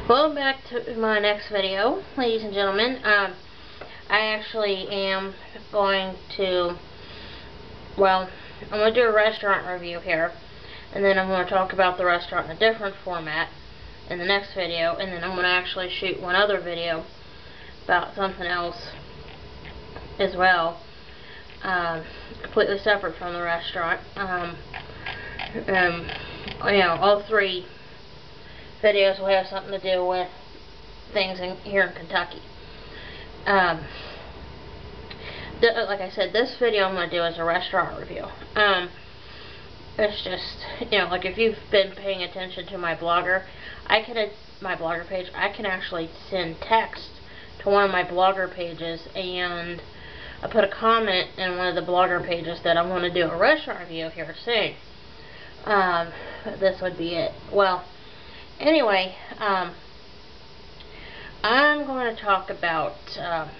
Welcome back to my next video, ladies and gentlemen. I actually am going to, I'm going to do a restaurant review here, and then I'm going to talk about the restaurant in a different format in the next video, and then I'm going to actually shoot one other video about something else as well, completely separate from the restaurant. All three videos will have something to do with things here in Kentucky. Like I said, this video I'm going to do is a restaurant review. It's just, like if you've been paying attention to my blogger, my blogger page, I can actually send text to one of my blogger pages, and I put a comment in one of the blogger pages that I want to do a restaurant review here soon. This would be it. Well, anyway, I'm going to talk about a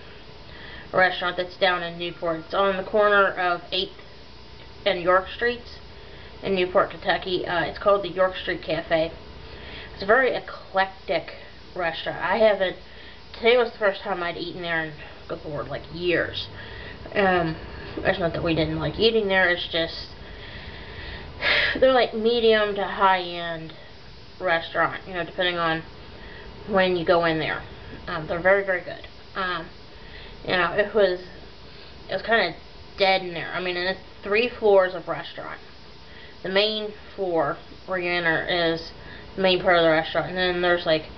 restaurant that's down in Newport. It's on the corner of 8th and York Streets in Newport, Kentucky. It's called the York Street Cafe. It's a very eclectic restaurant. Today was the first time I'd eaten there in, good Lord, like years. It's not that we didn't like eating there, it's just, they're like medium to high-end restaurant, depending on when you go in there. They're very, very good. It was kind of dead in there. I mean, and it's 3 floors of restaurant. The main floor where you enter is the main part of the restaurant, and then there's like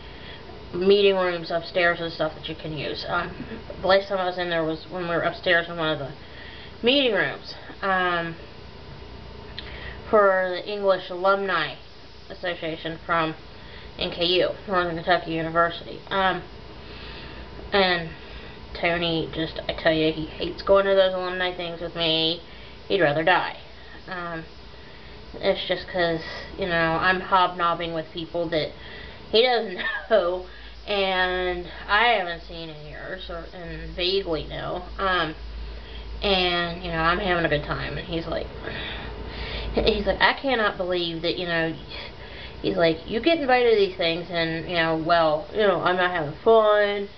meeting rooms upstairs and stuff that you can use. The last time I was in there was when we were upstairs in one of the meeting rooms for the English Alumni Association from NKU, Northern Kentucky University. And Tony, I tell you, he hates going to those alumni things with me. He'd rather die. It's just because, I'm hobnobbing with people that he doesn't know, and I haven't seen in years, and vaguely know. And, I'm having a good time, and he's like, I cannot believe that, he's like, you get invited to these things, and, I'm not having fun,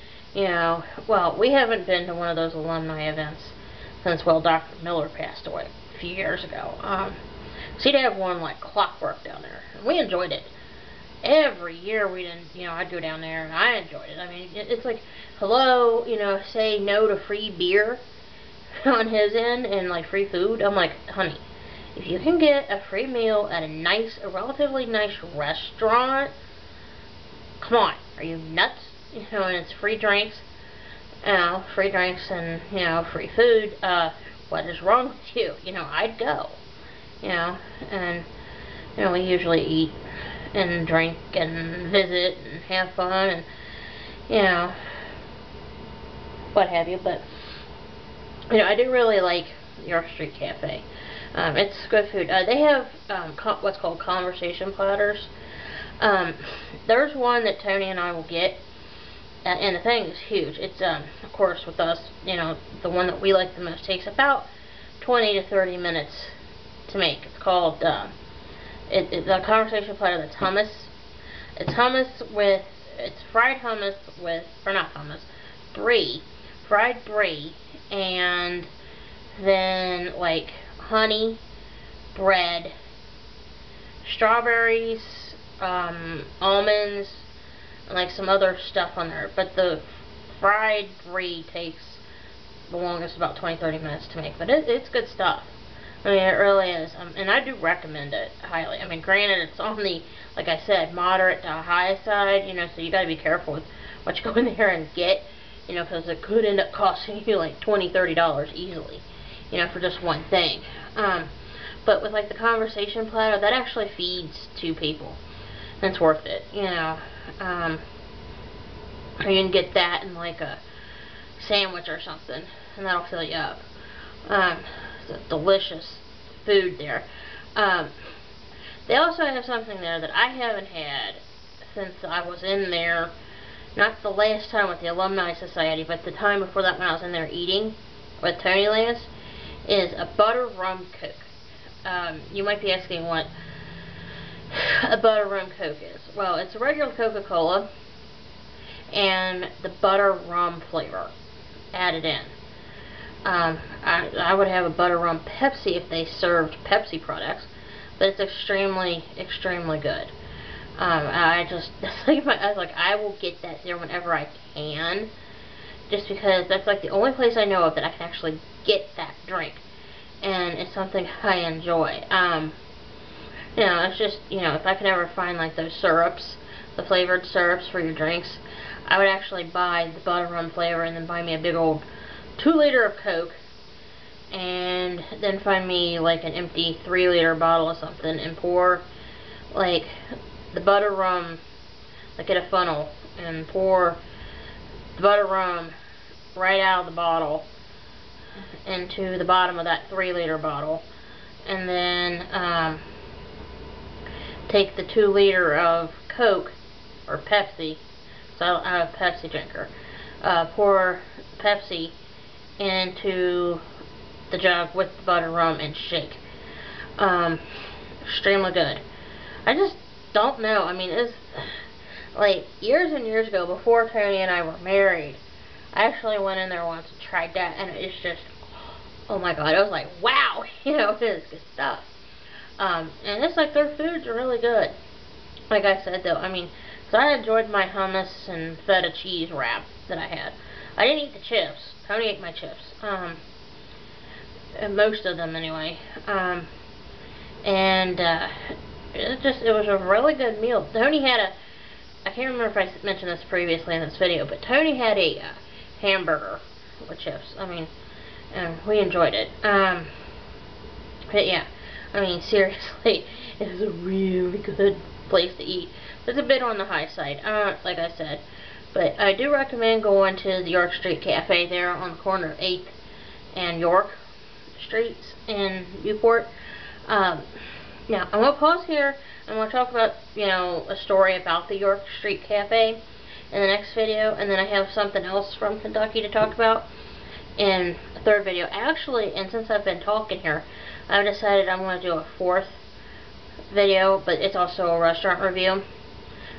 well, we haven't been to one of those alumni events since, Dr. Miller passed away a few years ago. So he'd have one like clockwork down there, and we enjoyed it. Every year I'd go down there, and I enjoyed it. I mean, it's like, hello, say no to free beer on his end, and like free food. I'm like, honey, if you can get a free meal at a relatively nice restaurant, come on, are you nuts? And it's free drinks, and free food. What is wrong with you? I'd go. And we usually eat and drink and visit and have fun and what have you. But I do really like York Street Cafe. It's good food. They have what's called conversation platters. There's one that Tony and I will get, and the thing is huge. It's of course with us, the one that we like the most takes about 20 to 30 minutes to make. It's called the conversation platter. That's hummus. It's fried hummus with, or not hummus, brie, fried brie, and then like honey, bread, strawberries, almonds, and like some other stuff on there. But the fried brie takes the longest, about 20-30 minutes to make. But it's good stuff. I mean, it really is. And I do recommend it highly. I mean, granted, it's on the, like I said, moderate to high side, so you got to be careful with what you go in there and get, because it could end up costing you like $20-30 easily, for just one thing. But with like the conversation platter, that actually feeds 2 people. And it's worth it, or you can get that in like a sandwich or something, and that'll fill you up. It's a delicious food there. They also have something there that I haven't had since I was in there, not the last time with the Alumni Society, but the time before that when I was in there eating with Tony last, is a butter rum coke. You might be asking what a butter rum Coke is. Well, it's a regular Coca-Cola, and the butter rum flavor added in. I would have a butter rum Pepsi if they served Pepsi products, but it's extremely, extremely good. I was like, I will get that there whenever I can, just because that's like the only place I know of that I can actually get that drink, and it's something I enjoy. You know, it's just, you know, if I can ever find like those syrups, the flavored syrups for your drinks, I would actually buy the butter rum flavor and then buy me a big old 2-liter of Coke, and then find me like an empty 3-liter bottle of something and pour like the butter rum, like get a funnel and pour the butter rum right out of the bottle into the bottom of that 3-liter bottle, and then take the 2-liter of Coke or Pepsi, so I'm a Pepsi drinker, pour Pepsi into the jug with the butter rum and shake. Extremely good. I just don't know. I mean, it's like years and years ago, before Tony and I were married, I actually went in there once and tried that, and it's just, oh my god, I was like, wow, you know, it is good stuff. And it's like their foods are really good. Like I said though, I mean, so I enjoyed my hummus and feta cheese wrap that I had. I didn't eat the chips. Tony ate my chips. Most of them anyway. It was a really good meal. Tony had I can't remember if I mentioned this previously in this video, but Tony had a hamburger with chips. I mean, we enjoyed it. But yeah, I mean, seriously, it is a really good place to eat. It's a bit on the high side, like I said, but I do recommend going to the York Street Cafe there on the corner of 8th and York Streets in Newport. Now, I'm going to pause here. I'm going to talk about, you know, a story about the York Street Cafe in the next video, and then I have something else from Kentucky to talk about in a third video. Actually, and since I've been talking here, I've decided I'm going to do a 4th video, but it's also a restaurant review,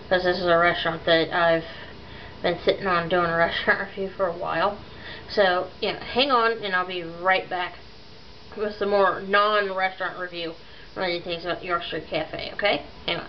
because this is a restaurant that I've been sitting on doing a restaurant review for a while. So, yeah, hang on, and I'll be right back with some more non-restaurant review related things about York Street Cafe, okay? Hang on.